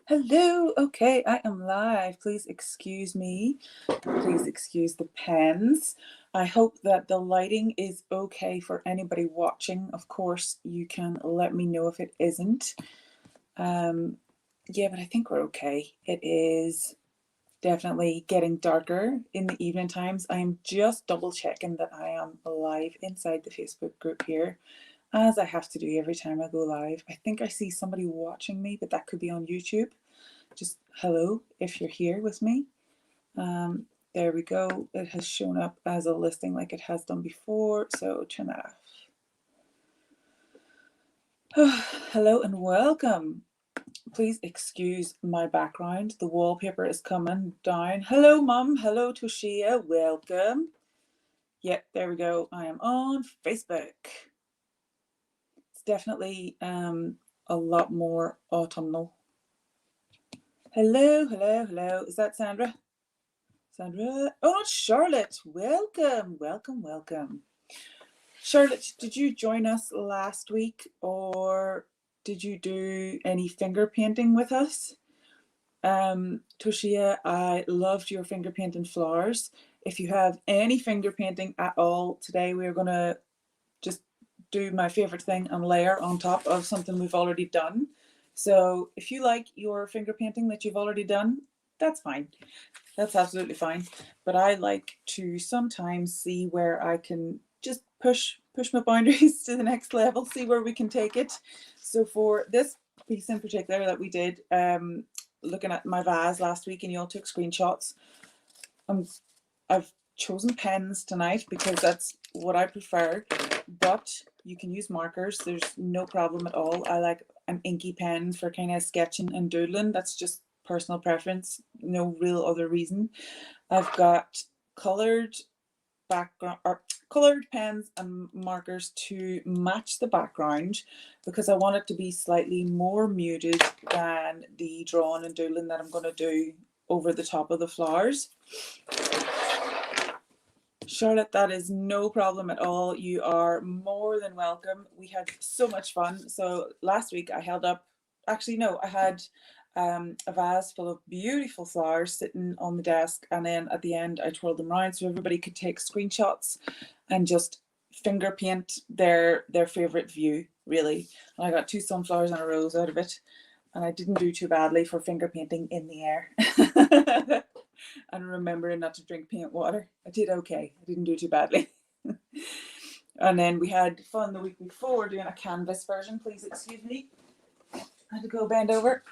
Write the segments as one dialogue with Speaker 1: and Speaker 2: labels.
Speaker 1: Hello. Okay, I am live. Please excuse me. Please excuse the pens. I hope that the lighting is okay for anybody watching. Of course, you can let me know if it isn't. Yeah, but I think we're okay. It is definitely getting darker in the evening times. I'm just double checking that I am live inside the Facebook group here, as I have to do every time I go live. I think I see somebody watching me, but that could be on YouTube. Just hello if you're here with me. There we go. It has shown up as a listing like it has done before, so turn that off. Hello and welcome. Please excuse my background. The wallpaper is coming down. Hello, Mum. Hello, Toshia. Welcome. Yep, there we go. I am on Facebook. It's definitely a lot more autumnal. Hello, hello, hello. Is that Sandra? Sandra? Oh, it's Charlotte. Welcome, welcome, welcome. Charlotte, did you join us last week or did you do any finger painting with us? Toshia, I loved your finger painting flowers. If you have any finger painting at all today, we're going to just do my favorite thing and layer on top of something we've already done. So if you like your finger painting that you've already done, that's fine. That's absolutely fine. But I like to sometimes see where I can just push my boundaries to the next level, see where we can take it. So for this piece in particular that we did, looking at my vase last week and you all took screenshots, I've chosen pens tonight because that's what I prefer, but you can use markers. There's no problem at all. I like an inky pen for kind of sketching and doodling. That's just personal preference, no real other reason. I've got colored background or colored pens and markers to match the background because I want it to be slightly more muted than the drawing and doodling that I'm going to do over the top of the flowers. Charlotte, that is no problem at all. You are more than welcome. We had so much fun. So last week I held up, actually no, I had a vase full of beautiful flowers sitting on the desk, and then at the end I twirled them around so everybody could take screenshots and just finger paint their favorite view, really. And I got 2 sunflowers and a rose out of it, and I didn't do too badly for finger painting in the air. And remembering not to drink paint water. I did okay. I didn't do too badly. And then we had fun the week before doing a canvas version. Please excuse me. I had to go bend over.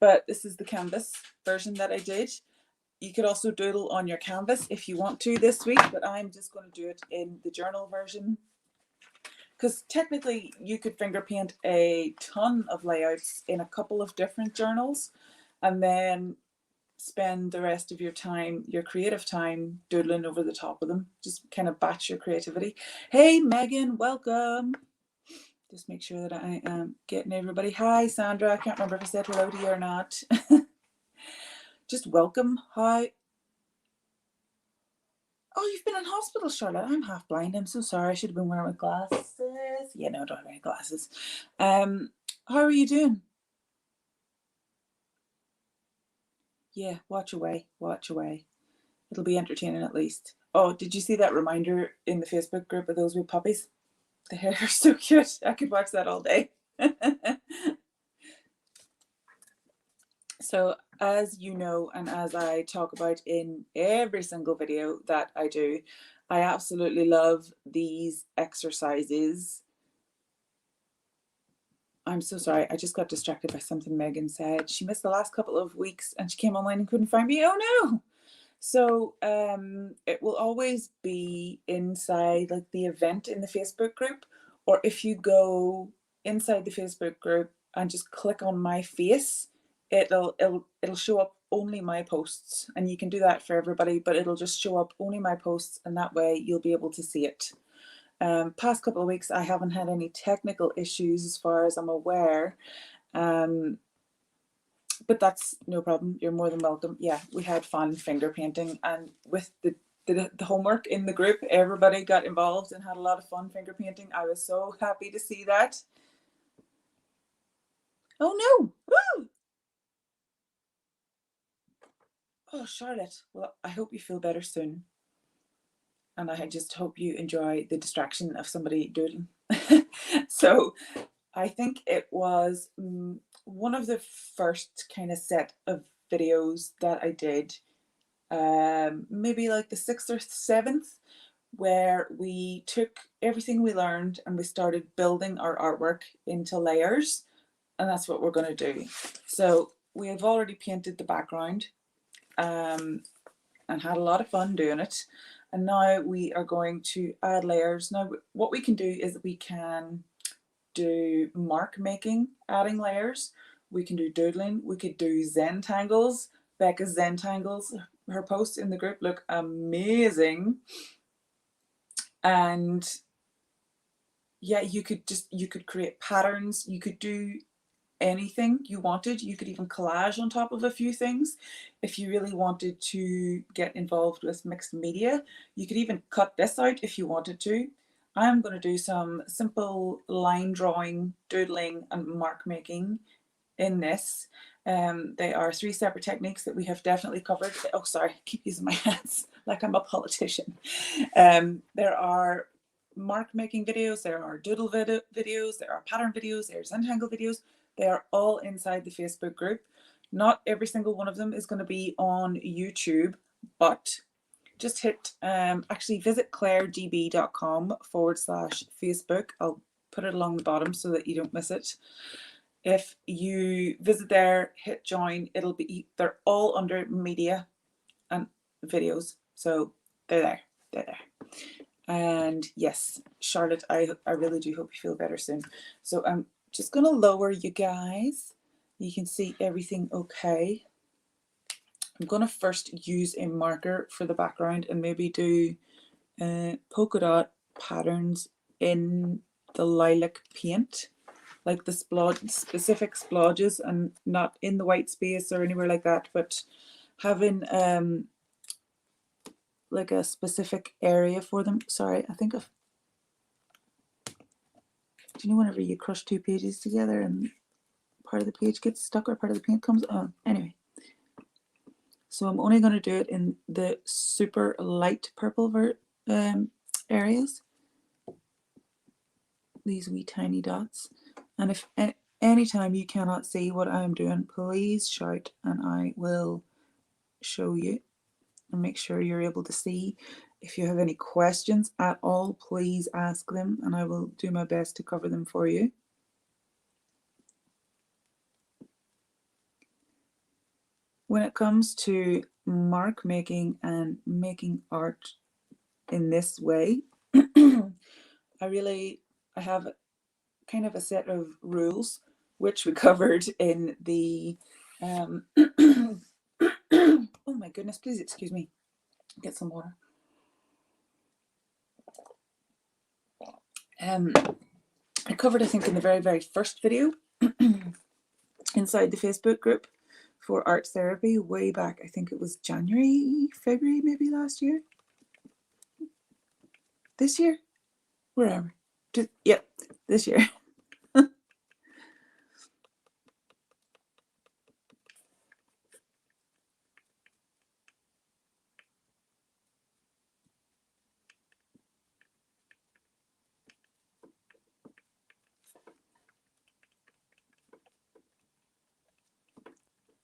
Speaker 1: But this is the canvas version that I did. You could also doodle on your canvas if you want to this week, but I'm just going to do it in the journal version. Because technically you could finger paint a ton of layouts in a couple of different journals and then spend the rest of your time, your creative time, doodling over the top of them. Just kind of batch your creativity. Hey, Megan, welcome. Just make sure that I am getting everybody. Hi, Sandra. I can't remember if I said hello to you or not. Just welcome. Hi. Oh, you've been in hospital, Charlotte. I'm half blind. I'm so sorry. I should have been wearing my glasses. Yeah, no, I don't have any glasses. How are you doing? Yeah, watch away, watch away. It'll be entertaining at least. Oh, did you see that reminder in the Facebook group of those wee puppies? The hair are so cute. I could watch that all day. So as you know, and as I talk about in every single video that I do, I absolutely love these exercises. I'm so sorry. I just got distracted by something Megan said. She missed the last couple of weeks and she came online and couldn't find me. Oh no. So it will always be inside like the event in the Facebook group, or if you go inside the Facebook group and just click on my face, it'll show up only my posts, and you can do that for everybody, but it'll just show up only my posts, and that way you'll be able to see it. Past couple of weeks I haven't had any technical issues as far as I'm aware. But that's no problem. You're more than welcome. Yeah, we had fun finger painting, and with the homework in the group, everybody got involved and had a lot of fun finger painting. I was so happy to see that. Oh no! Woo! Oh, Charlotte, well, I hope you feel better soon. And I just hope you enjoy the distraction of somebody doodling. So I think it was one of the first kind of set of videos that I did, maybe like the 6th or 7th, where we took everything we learned and we started building our artwork into layers. And that's what we're going to do. So we have already painted the background and had a lot of fun doing it. And now we are going to add layers. Now what we can do is we can do mark making, adding layers. We can do doodling. We could do Zentangles. Becca's Zentangles, her posts in the group look amazing. And yeah, you could create patterns. You could do anything you wanted. You could even collage on top of a few things. If you really wanted to get involved with mixed media, you could even cut this out if you wanted to. I'm going to do some simple line drawing, doodling and mark making in this. They are 3 separate techniques that we have definitely covered. Oh, sorry, I keep using my hands like I'm a politician. There are mark making videos, there are doodle videos, there are pattern videos, there's Zentangle videos. They are all inside the Facebook group. Not every single one of them is going to be on YouTube, but just hit, actually visit ClaireDB.com/Facebook. I'll put it along the bottom so that you don't miss it. If you visit there, hit join, they're all under media and videos. So they're there. And yes, Charlotte, I really do hope you feel better soon. So I'm just going to lower you guys. You can see everything okay. I'm going to first use a marker for the background and maybe do polka dot patterns in the lilac paint, like the specific splodges, and not in the white space or anywhere like that, but having like a specific area for them. Sorry, I think of, do you know whenever you crush 2 pages together and part of the page gets stuck or part of the paint comes on? Anyway, so I'm only going to do it in the super light purple areas, these wee tiny dots. And if anytime you cannot see what I'm doing, please shout and I will show you and make sure you're able to see. If you have any questions at all, please ask them and I will do my best to cover them for you. When it comes to mark making and making art in this way, I have kind of a set of rules which we covered in the oh my goodness, please excuse me, get some water. I covered, I think, in the very first video inside the Facebook group for art therapy way back. I think it was January, February, maybe last year, this year, wherever. Yep, this year.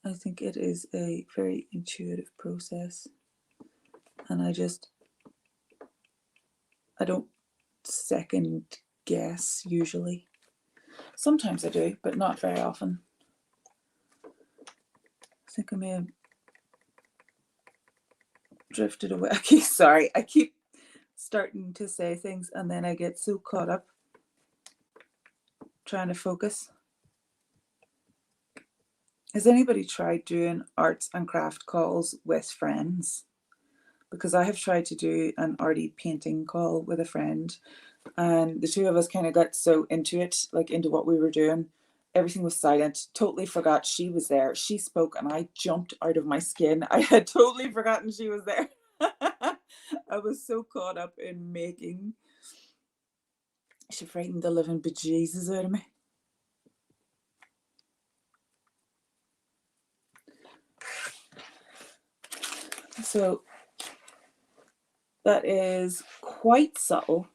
Speaker 1: I think it is a very intuitive process, and I don't second guess usually. Sometimes I do, but not very often. I think I may have drifted away. Okay, sorry, I keep starting to say things and then I get so caught up trying to focus. Has anybody tried doing arts and craft calls with friends? Because I have tried to do an arty painting call with a friend, and the two of us kind of got so into it, like into what we were doing. Everything was silent, totally forgot she was there. She spoke and I jumped out of my skin. I had totally forgotten she was there. I was so caught up in making. She frightened the living bejesus out of me. So that is quite subtle,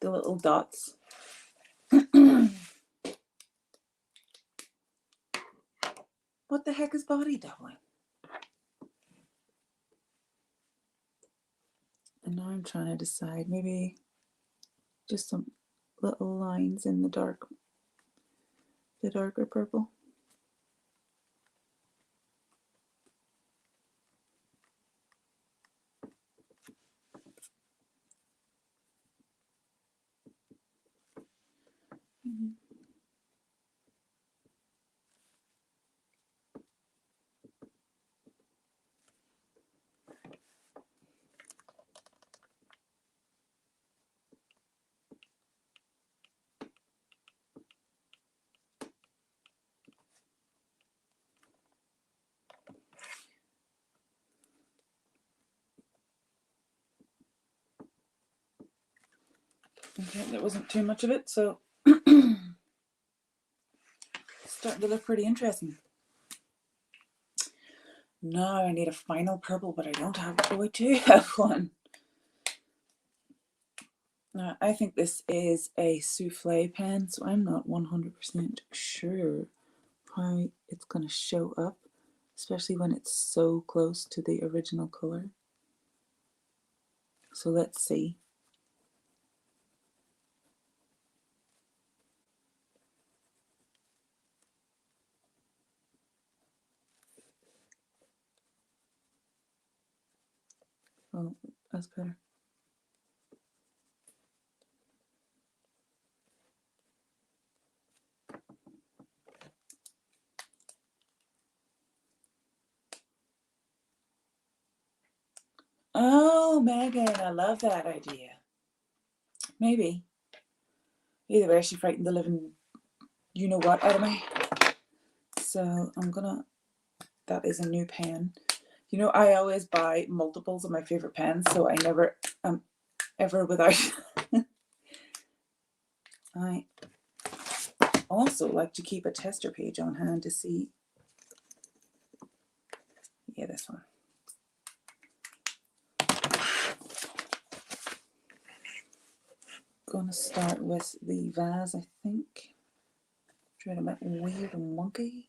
Speaker 1: the little dots. What the heck is body doubling? And now I'm trying to decide, maybe just some little lines in the darker purple. Okay, there wasn't too much of it, so it's starting to look pretty interesting. Now I need a final purple, but I don't have it. Oh, I do have one. Now, I think this is a souffle pen, so I'm not 100% sure how it's going to show up, especially when it's so close to the original color. So let's see. Oh, that's better. Oh, Megan, I love that idea. Maybe. Either way, she frightened the living you-know-what out of me. So I'm gonna, that is a new pen. You know, I always buy multiples of my favorite pens, so I never am ever without. I also like to keep a tester page on hand to see. Yeah, this one. Gonna start with the vase, I think. Trying to make weird and monkey.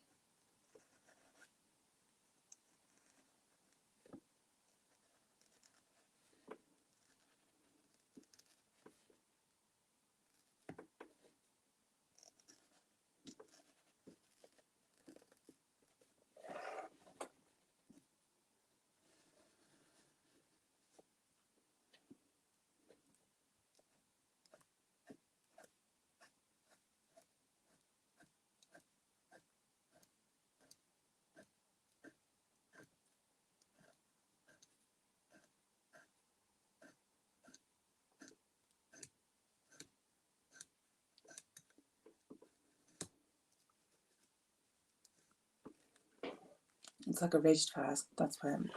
Speaker 1: It's like a ridged vase. That's why I'm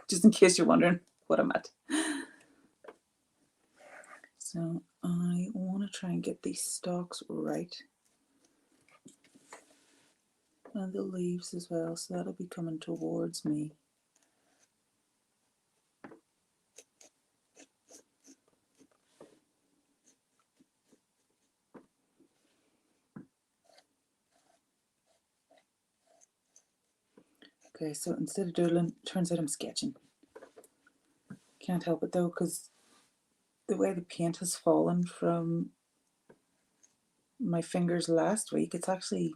Speaker 1: just in case you're wondering what I'm at. So I want to try and get these stalks right. And the leaves as well, so that'll be coming towards me. Okay, so instead of doodling, turns out I'm sketching. Can't help it though, because the way the paint has fallen from my fingers last week, it's actually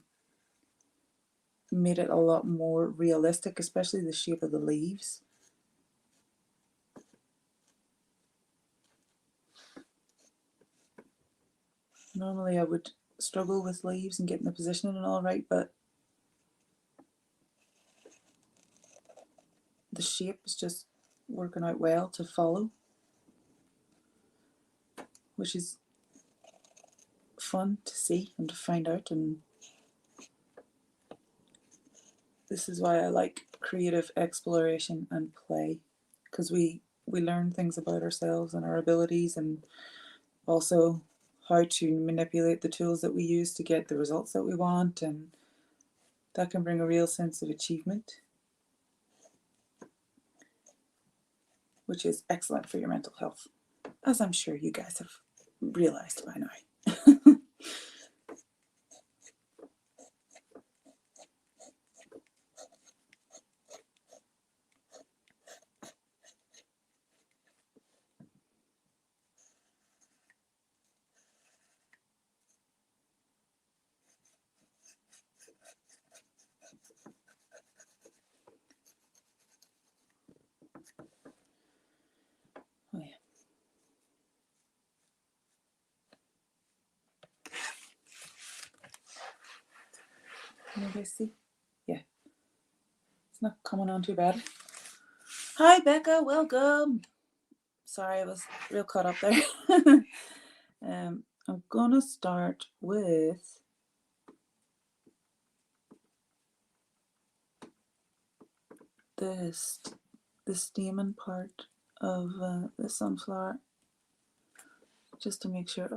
Speaker 1: made it a lot more realistic, especially the shape of the leaves. Normally I would struggle with leaves and getting the positioning and all right, but the shape is just working out well to follow, which is fun to see and to find out. And this is why I like creative exploration and play, because we learn things about ourselves and our abilities, and also how to manipulate the tools that we use to get the results that we want, and that can bring a real sense of achievement. which is excellent for your mental health, as I'm sure you guys have realized by now. Oh yeah. Can you guys see? Yeah. It's not coming on too bad. Hi Becca, welcome. Sorry, I was real caught up there. I'm gonna start with the stamen part of the sunflower, just to make sure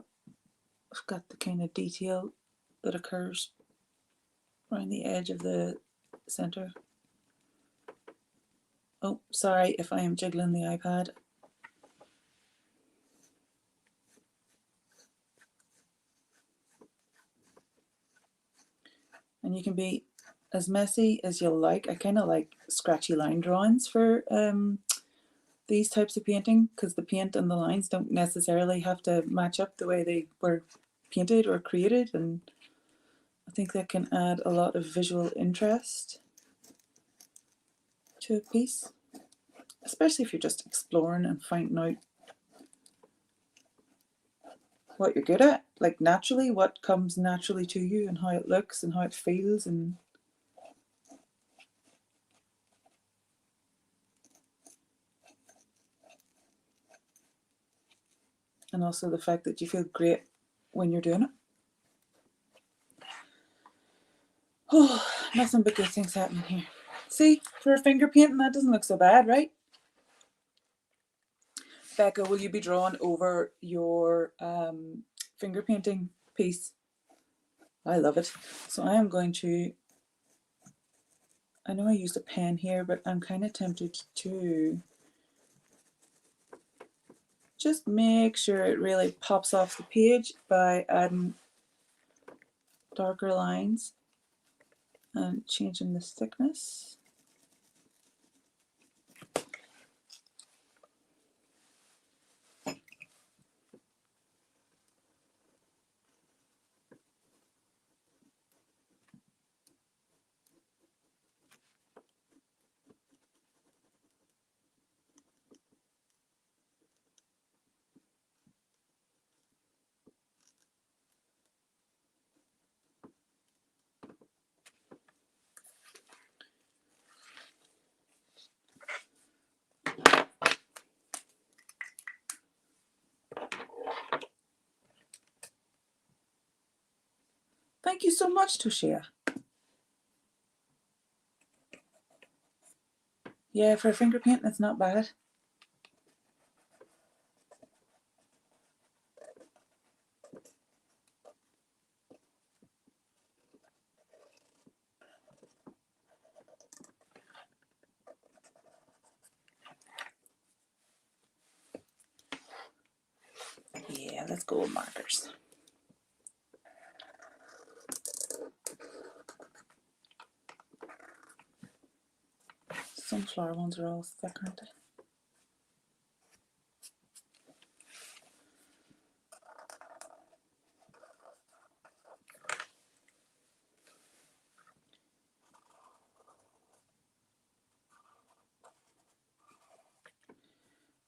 Speaker 1: I've got the kind of detail that occurs around the edge of the center. Oh, sorry if I am jiggling the iPad. And you can be as messy as you like. I kind of like scratchy line drawings for these types of painting, because the paint and the lines don't necessarily have to match up the way they were painted or created, and I think that can add a lot of visual interest to a piece, especially if you're just exploring and finding out what you're good at, like naturally, what comes naturally to you and how it looks and how it feels, and also the fact that you feel great when you're doing it. Oh, nothing but good things happening here. See, for a finger painting, that doesn't look so bad, right? Becca, will you be drawing over your finger painting piece? I love it. So I am going to, I know I used a pen here, but I'm kind of tempted to just make sure it really pops off the page by adding darker lines and changing the thickness. Thank you so much, Toshia. Yeah, for a finger painting, it's not bad. Yeah, let's go with markers. Sunflower ones are all thick, aren't they?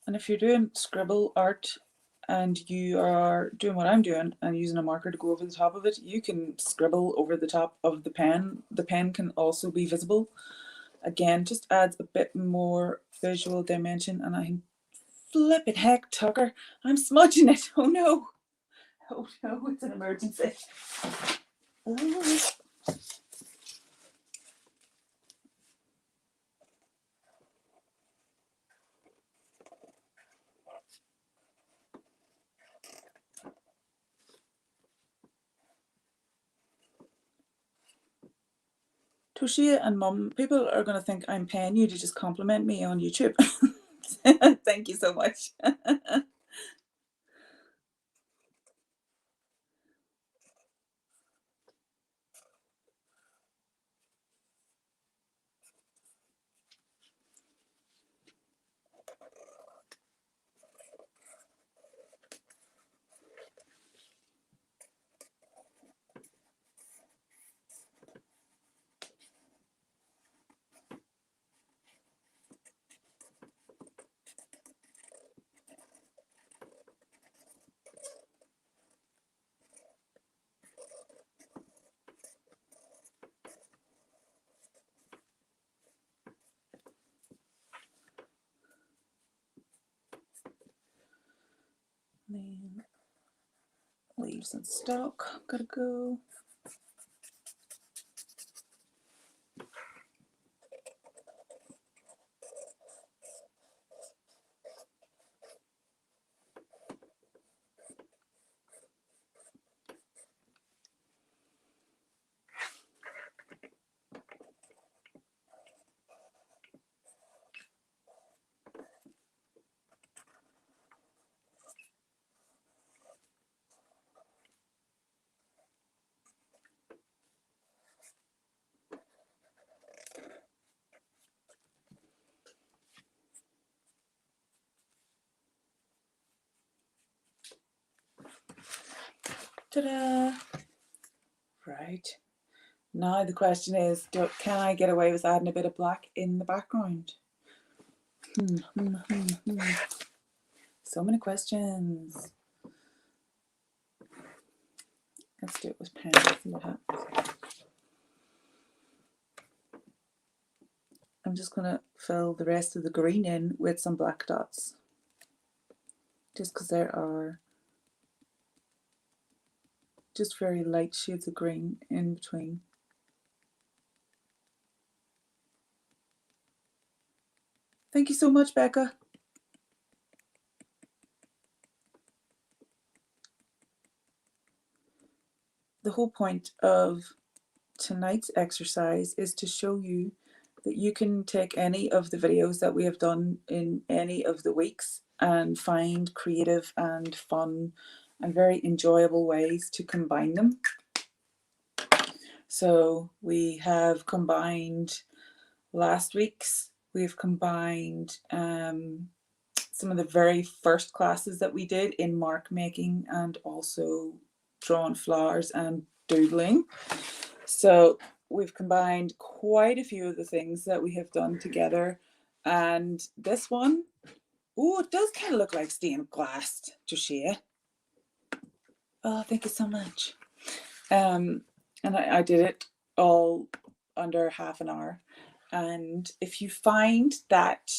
Speaker 1: And if you're doing scribble art and you are doing what I'm doing and using a marker to go over the top of it, you can scribble over the top of the pen. The pen can also be visible. Again, just adds a bit more visual dimension, and I flipping heck, Tucker, I'm smudging it. Oh no. Oh no, it's an emergency. Oh. Toshia and Mum, people are going to think I'm paying you to just compliment me on YouTube. Thank you so much. Then leaves and stock, gotta go. Ta-da! Right. Now the question is, can I get away with adding a bit of black in the background? So many questions. Let's do it with pen. See what happens. I'm just going to fill the rest of the green in with some black dots, just because there are just very light shades of green in between. Thank you so much, Becca. The whole point of tonight's exercise is to show you that you can take any of the videos that we have done in any of the weeks and find creative and fun and very enjoyable ways to combine them. So we have combined last week's, we've combined some of the very first classes that we did in mark making and also drawing flowers and doodling. So we've combined quite a few of the things that we have done together. And this one, oh, it does kind of look like stained glass, Joshua. Oh, thank you so much. And I did it all under half an hour. And if you find that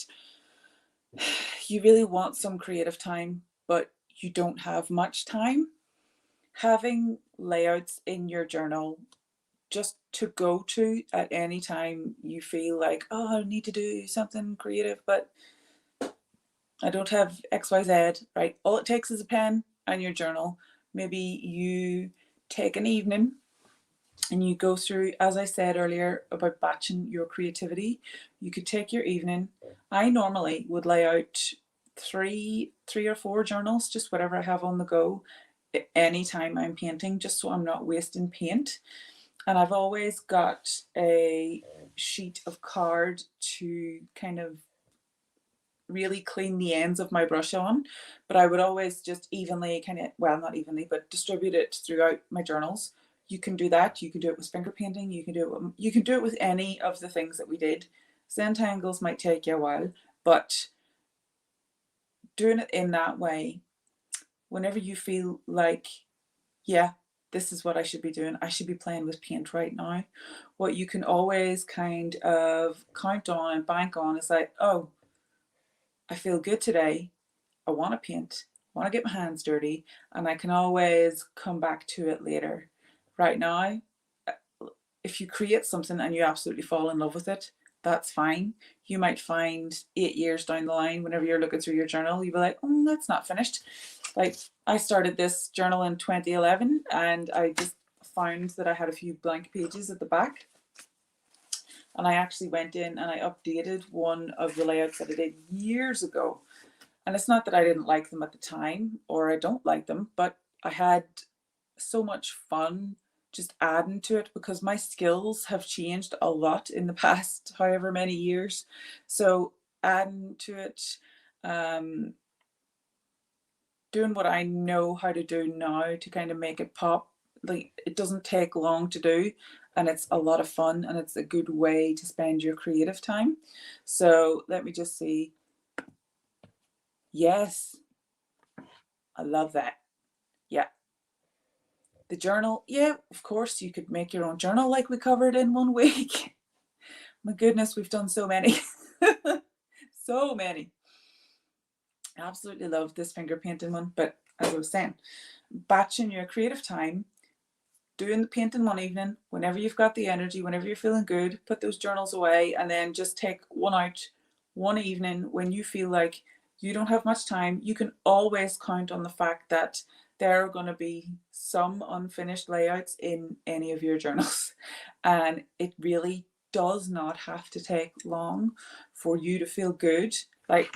Speaker 1: you really want some creative time, but you don't have much time, having layouts in your journal just to go to at any time you feel like, oh, I need to do something creative, but I don't have XYZ, right? All it takes is a pen and your journal. Maybe you take an evening and you go through, as I said earlier, about batching your creativity. You could take your evening. I normally would lay out three or four journals, just whatever I have on the go, anytime I'm painting, just so I'm not wasting paint. And I've always got a sheet of card to kind of really clean the ends of my brush on, but I would always just evenly kind of, well, not evenly, but distribute it throughout my journals. You can do that. You can do it with finger painting. You can do it with any of the things that we did. Zentangle might take you a while, but doing it in that way, whenever you feel like, yeah, this is what I should be doing, I should be playing with paint right now, what you can always kind of count on and bank on is like, oh, I feel good today. I want to paint. I want to get my hands dirty, and I can always come back to it later. Right now, if you create something and you absolutely fall in love with it, that's fine. You might find 8 years down the line, whenever you're looking through your journal, you'll be like, oh, that's not finished. Like, I started this journal in 2011 and I just found that I had a few blank pages at the back. And I actually went in and I updated one of the layouts that I did years ago. And it's not that I didn't like them at the time or I don't like them, but I had so much fun just adding to it because my skills have changed a lot in the past however many years. So adding to it, doing what I know how to do now to kind of make it pop. Like, it doesn't take long to do, and it's a lot of fun, and it's a good way to spend your creative time. So let me just see. Yes, I love that. Yeah. The journal, yeah, of course you could make your own journal like we covered in 1 week. My goodness, we've done so many. So many. I absolutely love this finger painting one, but as I was saying, batching your creative time, doing the painting one evening, whenever you've got the energy, whenever you're feeling good, put those journals away, and then just take one out one evening when you feel like you don't have much time. You can always count on the fact that there are going to be some unfinished layouts in any of your journals, and it really does not have to take long for you to feel good. Like,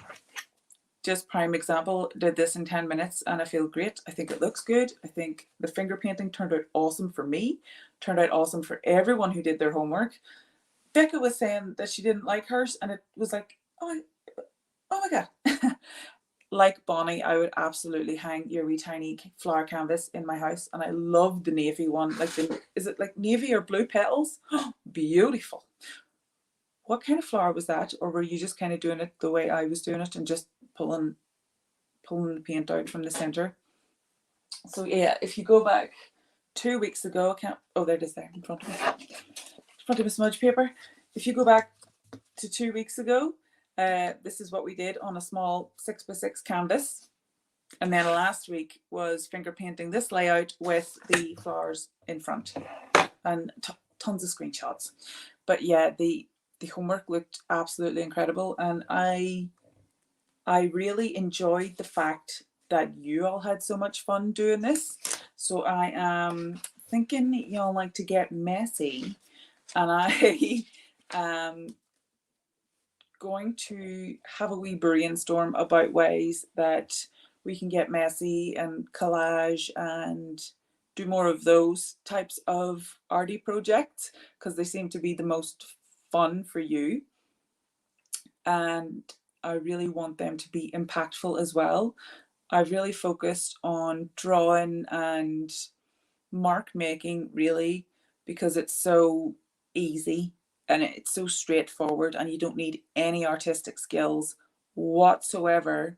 Speaker 1: just prime example, did this in 10 minutes and I feel great. I think it looks good. I think the finger painting turned out awesome for me, turned out awesome for everyone who did their homework. Becca was saying that she didn't like hers, and it was like, oh my God. Like Bonnie, I would absolutely hang your wee tiny flower canvas in my house, and I love the navy one. Like, is it like navy or blue petals? Beautiful. What kind of flower was that? Or were you just kind of doing it the way I was doing it and just pulling the paint out from the center? So yeah, if you go back 2 weeks ago, there it is there in front of me. In front of a smudge paper. If you go back to 2 weeks ago, this is what we did on a small 6x6 canvas. And then last week was finger painting this layout with the flowers in front, and tons of screenshots. But yeah, the homework looked absolutely incredible, and I really enjoyed the fact that you all had so much fun doing this. So I am thinking y'all like to get messy, and I am going to have a wee brainstorm about ways that we can get messy and collage and do more of those types of arty projects, because they seem to be the most fun for you. And I really want them to be impactful as well. I've really focused on drawing and mark making, really, because it's so easy and it's so straightforward, and you don't need any artistic skills whatsoever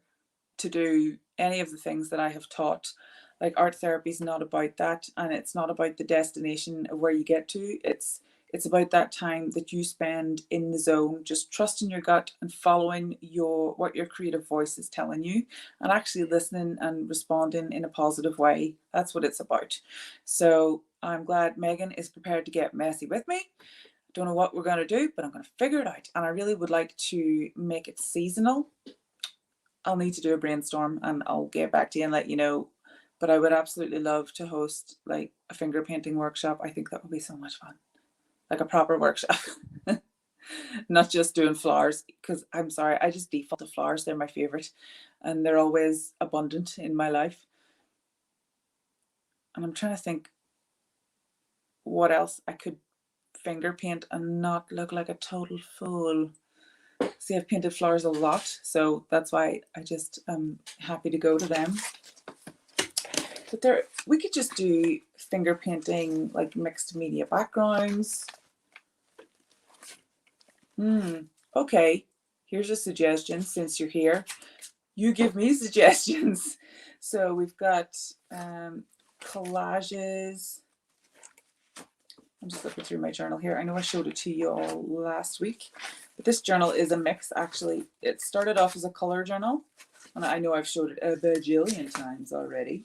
Speaker 1: to do any of the things that I have taught. Like, art therapy is not about that, and it's not about the destination of where you get to. It's about that time that you spend in the zone, just trusting your gut and following what your creative voice is telling you, and actually listening and responding in a positive way. That's what it's about. So I'm glad Megan is prepared to get messy with me. Don't know what we're going to do, but I'm going to figure it out. And I really would like to make it seasonal. I'll need to do a brainstorm and I'll get back to you and let you know. But I would absolutely love to host like a finger painting workshop. I think that would be so much fun. Like a proper workshop. Not just doing flowers, because I'm sorry, I just default to flowers. They're my favorite, and they're always abundant in my life. And I'm trying to think what else I could finger paint and not look like a total fool. See, I've painted flowers a lot, so that's why I just am happy to go to them. But we could just do finger painting, like mixed media backgrounds. Okay, here's a suggestion. Since you're here, you give me suggestions. So we've got collages. I'm just looking through my journal here. I know I showed it to you all last week, but this journal is a mix, actually. It started off as a color journal, and I know I've showed it a bajillion times already.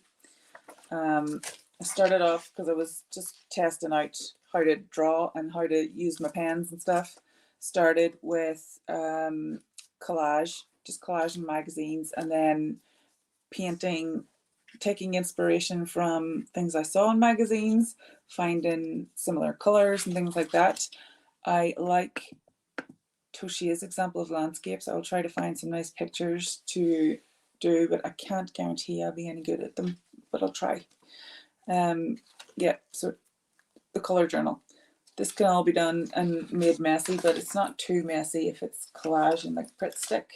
Speaker 1: I started off because I was just testing out how to draw and how to use my pens and stuff. Started with collage, just collaging magazines, and then painting, taking inspiration from things I saw in magazines, finding similar colors and things like that. I like Toshia's example of landscapes. I'll try to find some nice pictures to do, but I can't guarantee I'll be any good at them, but I'll try. Yeah, so the colour journal. This can all be done and made messy, but it's not too messy if it's collage and like Pritt stick.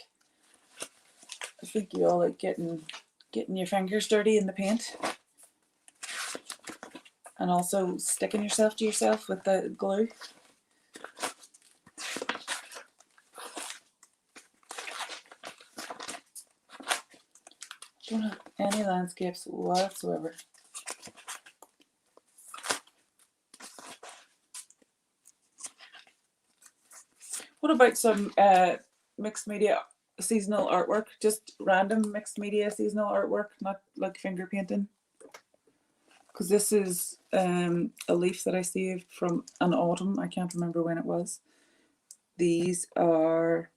Speaker 1: I think you all like getting your fingers dirty in the paint. And also sticking yourself to yourself with the glue. Don't have any landscapes whatsoever. What about some mixed media seasonal artwork? Just random mixed media seasonal artwork, not like finger painting. Because this is a leaf that I saved from an autumn. I can't remember when it was. These are,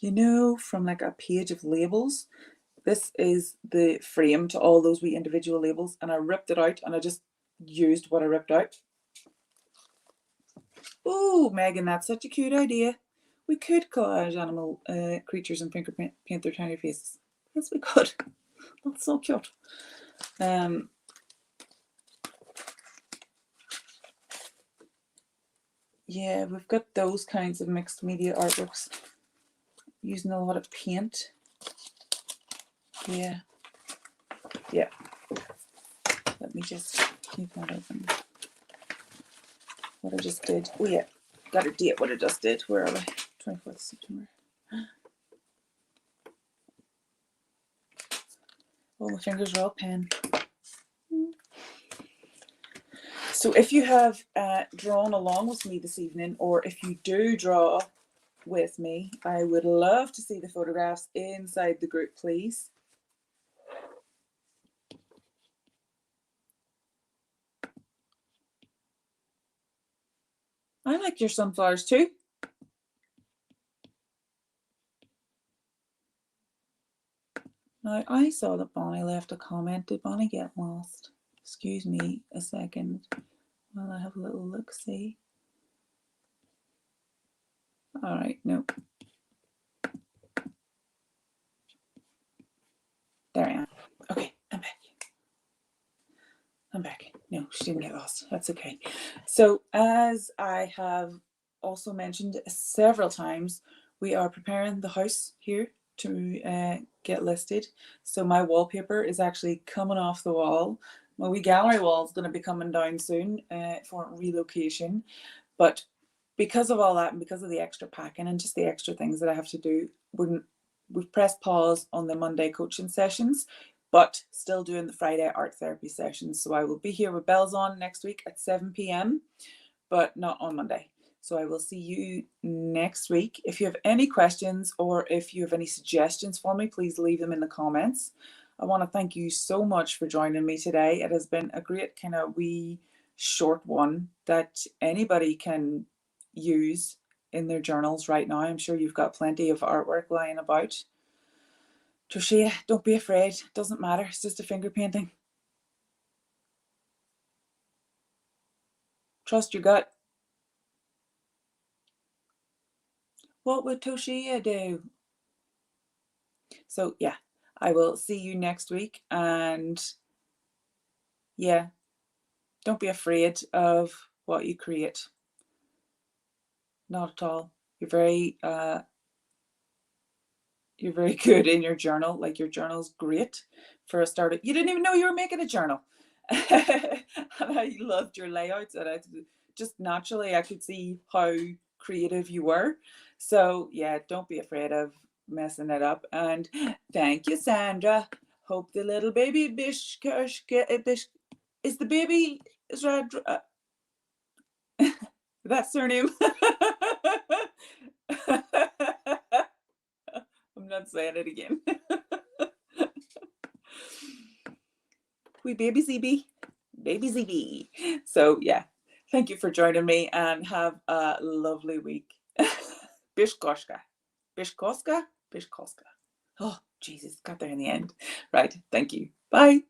Speaker 1: you know, from like a page of labels. This is the frame to all those wee individual labels, and I ripped it out and I just used what I ripped out. Oh, Megan, that's such a cute idea. We could collage animal creatures and finger paint their tiny faces. Yes, we could. That's so cute. Yeah, we've got those kinds of mixed media artworks using a lot of paint. Yeah. Let me just keep that open. What I just did. Oh yeah, got a date what I just did. Where are we? 24th September. Oh, my fingers are all pen. So if you have drawn along with me this evening, or if you do draw with me, I would love to see the photographs inside the group, please. I like your sunflowers too. Now, I saw that Bonnie left a comment. Did Bonnie get lost? Excuse me a second while I have a little look-see. All right, no. There I am. Okay, I'm back. I'm back. No, she didn't get lost. That's okay. So as I have also mentioned several times, we are preparing the house here to get listed. So my wallpaper is actually coming off the wall. My wee gallery wall is going to be coming down soon for relocation. But because of all that and because of the extra packing and just the extra things that I have to do, we've pressed pause on the Monday coaching sessions, but still doing the Friday art therapy sessions. So I will be here with bells on next week at 7 p.m, but not on Monday. So I will see you next week. If you have any questions or if you have any suggestions for me, please leave them in the comments. I want to thank you so much for joining me today. It has been a great kind of wee short one that anybody can use in their journals right now. I'm sure you've got plenty of artwork lying about. Toshia, don't be afraid. It doesn't matter. It's just a finger painting. Trust your gut. What would Toshia do? So yeah, I will see you next week. And yeah, don't be afraid of what you create. Not at all. You're very good in your journal. Like, your journal's great for a start. You didn't even know you were making a journal. And I loved your layouts, and I just naturally I could see how creative you were. So yeah, don't be afraid of messing it up. And thank you, Sandra. Hope the little baby bish is the baby is that that's surname. I'm not saying it again. We baby ZB. So yeah, thank you for joining me and have a lovely week. Bishkoska. Oh, Jesus, got there in the end. Right, thank you. Bye.